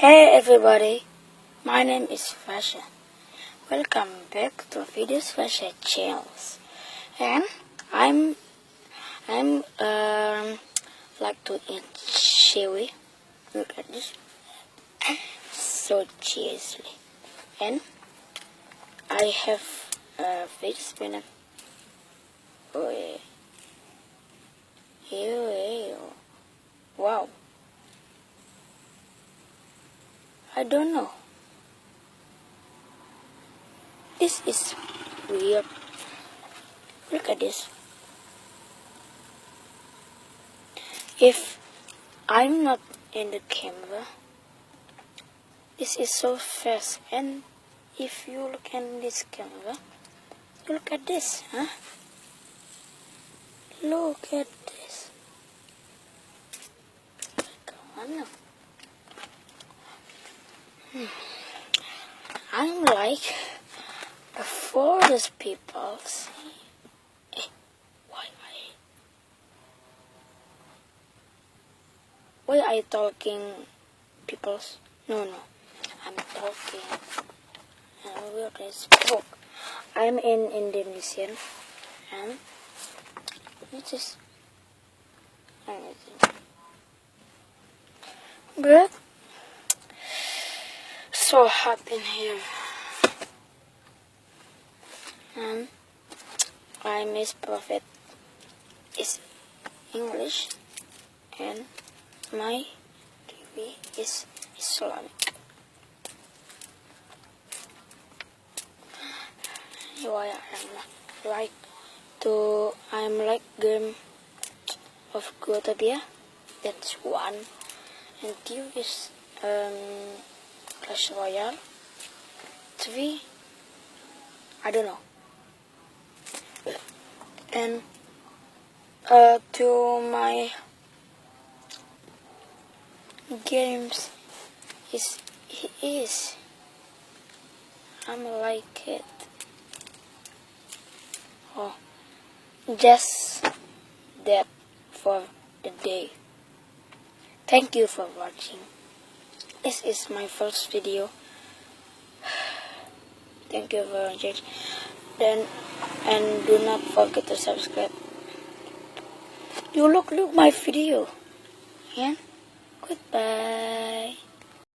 Hey everybody, my name is Fasha. Welcome back to Videos Fasha channels. And I'm like to eat chewy. Look at this, so cheesy. And I have fish spinach. Oh yeah. Ew. Wow. I don't know. This is weird. Look at this. If I'm not in the camera, this is so fast. And if you look in this camera, you look at this, huh? Look at this. Come on now. I'm like the forest people. Why are you talking, peoples? No. I'm talking. Where is book? I'm in Indonesian, and it is anything. But so hot in here, and I miss Prophet is English, and my TV is Islamic. Why I'm like game of Gotabia. That's one, and two is Clash Royale. 3, I don't know. And to my games I'm like it. Oh, just that for the day. Thank you for watching. This is my first video. Thank you for watching. And do not forget to subscribe. You look my video. Yeah. Goodbye.